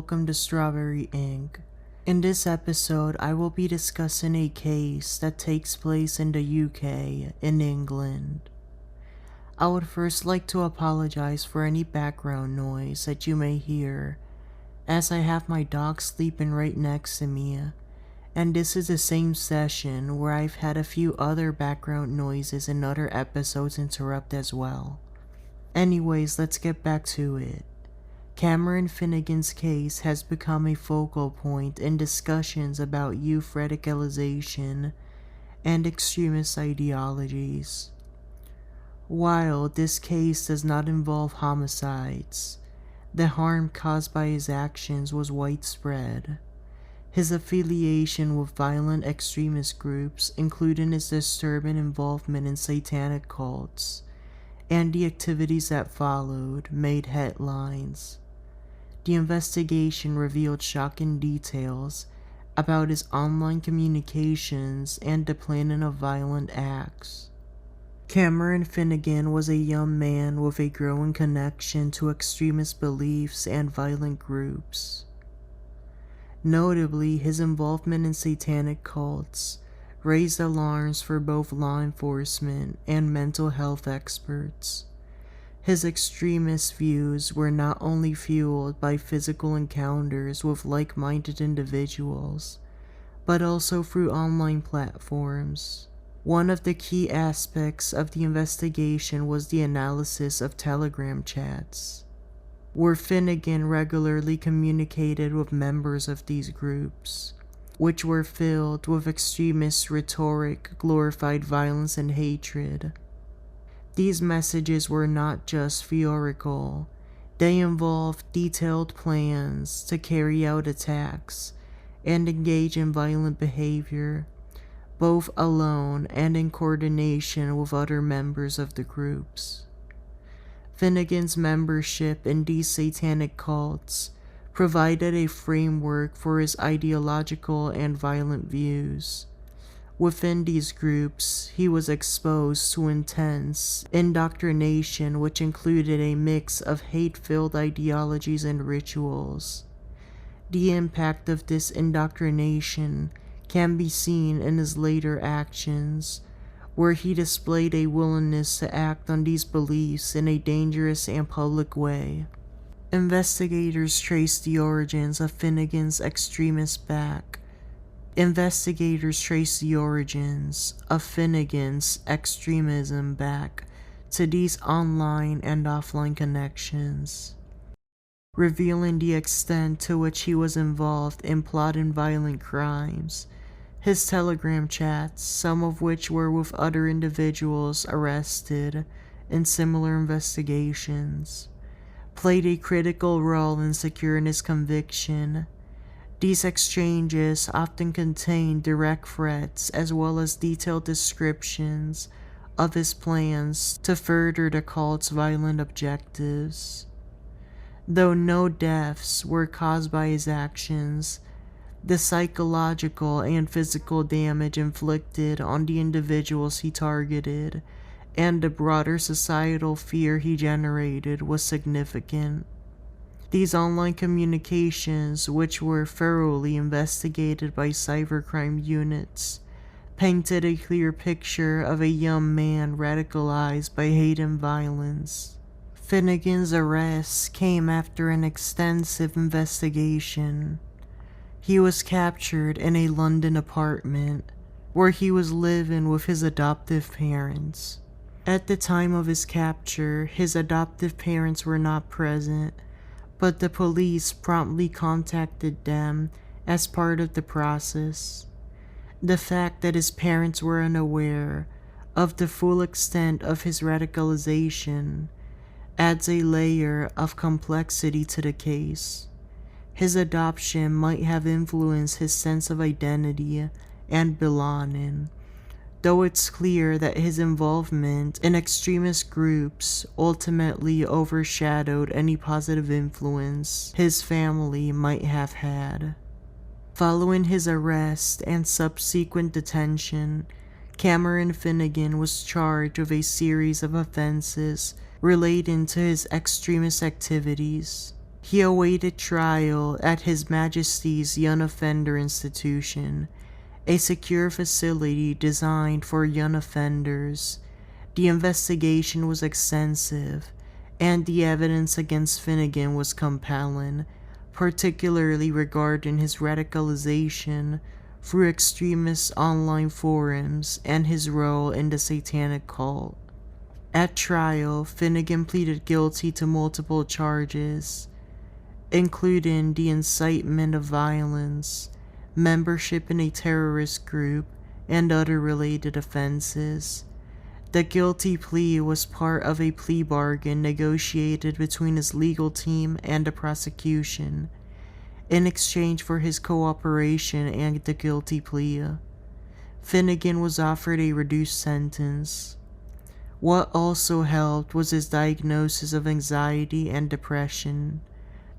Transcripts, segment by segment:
welcome to Strawberry Ink. In this episode, I will be discussing a case that takes place in the UK, in England. I would first like to apologize for any background noise that you may hear, as I have my dog sleeping right next to me, and this is the same session where I've had a few other background noises in other episodes interrupt as well. Anyways, let's get back to it. Cameron Finnigan's case has become a focal point in discussions about youth radicalization and extremist ideologies. While this case does not involve homicides, the harm caused by his actions was widespread. His affiliation with violent extremist groups, including his disturbing involvement in satanic cults, and the activities that followed, made headlines. The investigation revealed shocking details about his online communications and the planning of violent acts. Cameron Finnigan was a young man with a growing connection to extremist beliefs and violent groups. Notably, his involvement in satanic cults raised alarms for both law enforcement and mental health experts. His extremist views were not only fueled by physical encounters with like-minded individuals, but also through online platforms. One of the key aspects of the investigation was the analysis of Telegram chats, where Finnigan regularly communicated with members of these groups, which were filled with extremist rhetoric, glorified violence, and hatred. These messages were not just theoretical, they involved detailed plans to carry out attacks and engage in violent behavior, both alone and in coordination with other members of the groups. Finnigan's membership in these satanic cults provided a framework for his ideological and violent views. Within these groups, he was exposed to intense indoctrination, which included a mix of hate-filled ideologies and rituals. The impact of this indoctrination can be seen in his later actions, where he displayed a willingness to act on these beliefs in a dangerous and public way. Investigators traced the origins of Finnigan's extremism back to these online and offline connections, revealing the extent to which he was involved in plotting violent crimes. His Telegram chats, some of which were with other individuals arrested in similar investigations, played a critical role in securing his conviction. These exchanges often contained direct threats as well as detailed descriptions of his plans to further the cult's violent objectives. Though no deaths were caused by his actions, the psychological and physical damage inflicted on the individuals he targeted and the broader societal fear he generated was significant. These online communications, which were thoroughly investigated by cybercrime units, painted a clear picture of a young man radicalized by hate and violence. Finnigan's arrest came after an extensive investigation. He was captured in a London apartment where he was living with his adoptive parents. At the time of his capture, his adoptive parents were not present, but the police promptly contacted them as part of the process. The fact that his parents were unaware of the full extent of his radicalization adds a layer of complexity to the case. His adoption might have influenced his sense of identity and belonging, though it's clear that his involvement in extremist groups ultimately overshadowed any positive influence his family might have had. Following his arrest and subsequent detention, Cameron Finnigan was charged with a series of offenses relating to his extremist activities. He awaited trial at His Majesty's Young Offender Institution, a secure facility designed for young offenders. The investigation was extensive, and the evidence against Finnigan was compelling, particularly regarding his radicalization through extremist online forums and his role in the Satanic cult. At trial, Finnigan pleaded guilty to multiple charges, including the incitement of violence, membership in a terrorist group, and other related offenses. The guilty plea was part of a plea bargain negotiated between his legal team and the prosecution, in exchange for his cooperation and the guilty plea. Finnigan was offered a reduced sentence. What also helped was his diagnosis of anxiety and depression.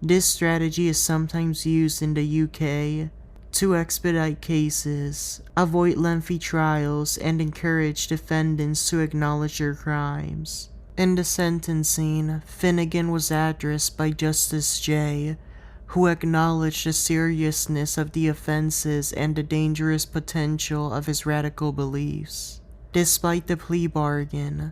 This strategy is sometimes used in the UK to expedite cases, avoid lengthy trials, and encourage defendants to acknowledge their crimes. In the sentencing, Finnigan was addressed by Justice J, who acknowledged the seriousness of the offenses and the dangerous potential of his radical beliefs. Despite the plea bargain,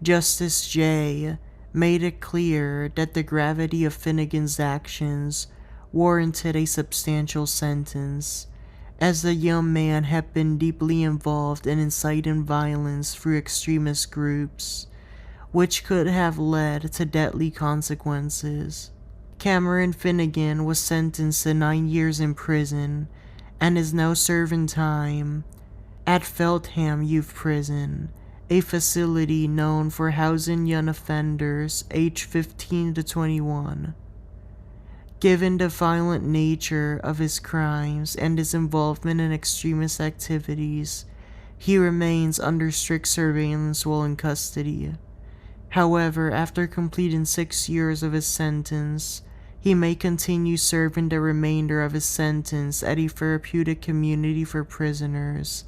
Justice J made it clear that the gravity of Finnigan's actions warranted a substantial sentence, as the young man had been deeply involved in inciting violence through extremist groups, which could have led to deadly consequences. Cameron Finnigan was sentenced to 9 years in prison and is now serving time at Feltham Youth Prison, a facility known for housing young offenders aged 15 to 21. Given the violent nature of his crimes and his involvement in extremist activities, he remains under strict surveillance while in custody. However, after completing 6 years of his sentence, he may continue serving the remainder of his sentence at a therapeutic community for prisoners,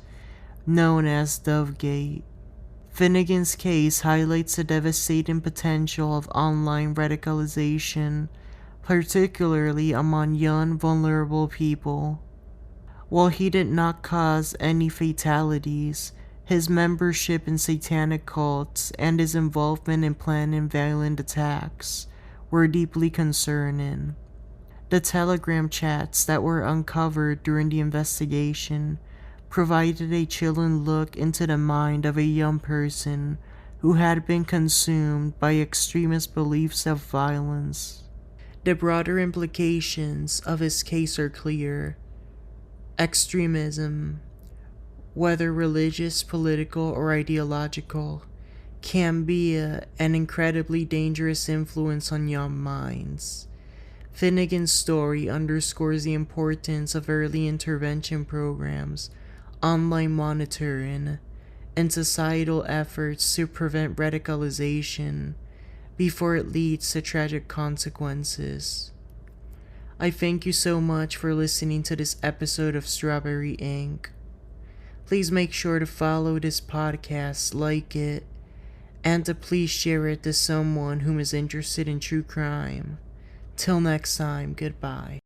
known as Dovegate. Finnigan's case highlights the devastating potential of online radicalization, particularly among young, vulnerable people. While he did not cause any fatalities, his membership in satanic cults and his involvement in planning violent attacks were deeply concerning. The Telegram chats that were uncovered during the investigation provided a chilling look into the mind of a young person who had been consumed by extremist beliefs of violence. The broader implications of his case are clear. Extremism, whether religious, political, or ideological, can be an incredibly dangerous influence on young minds. Finnigan's story underscores the importance of early intervention programs, online monitoring, and societal efforts to prevent radicalization before it leads to tragic consequences. I thank you so much for listening to this episode of Strawberry Ink. Please make sure to follow this podcast, like it, and to please share it to someone who is interested in true crime. Till next time, goodbye.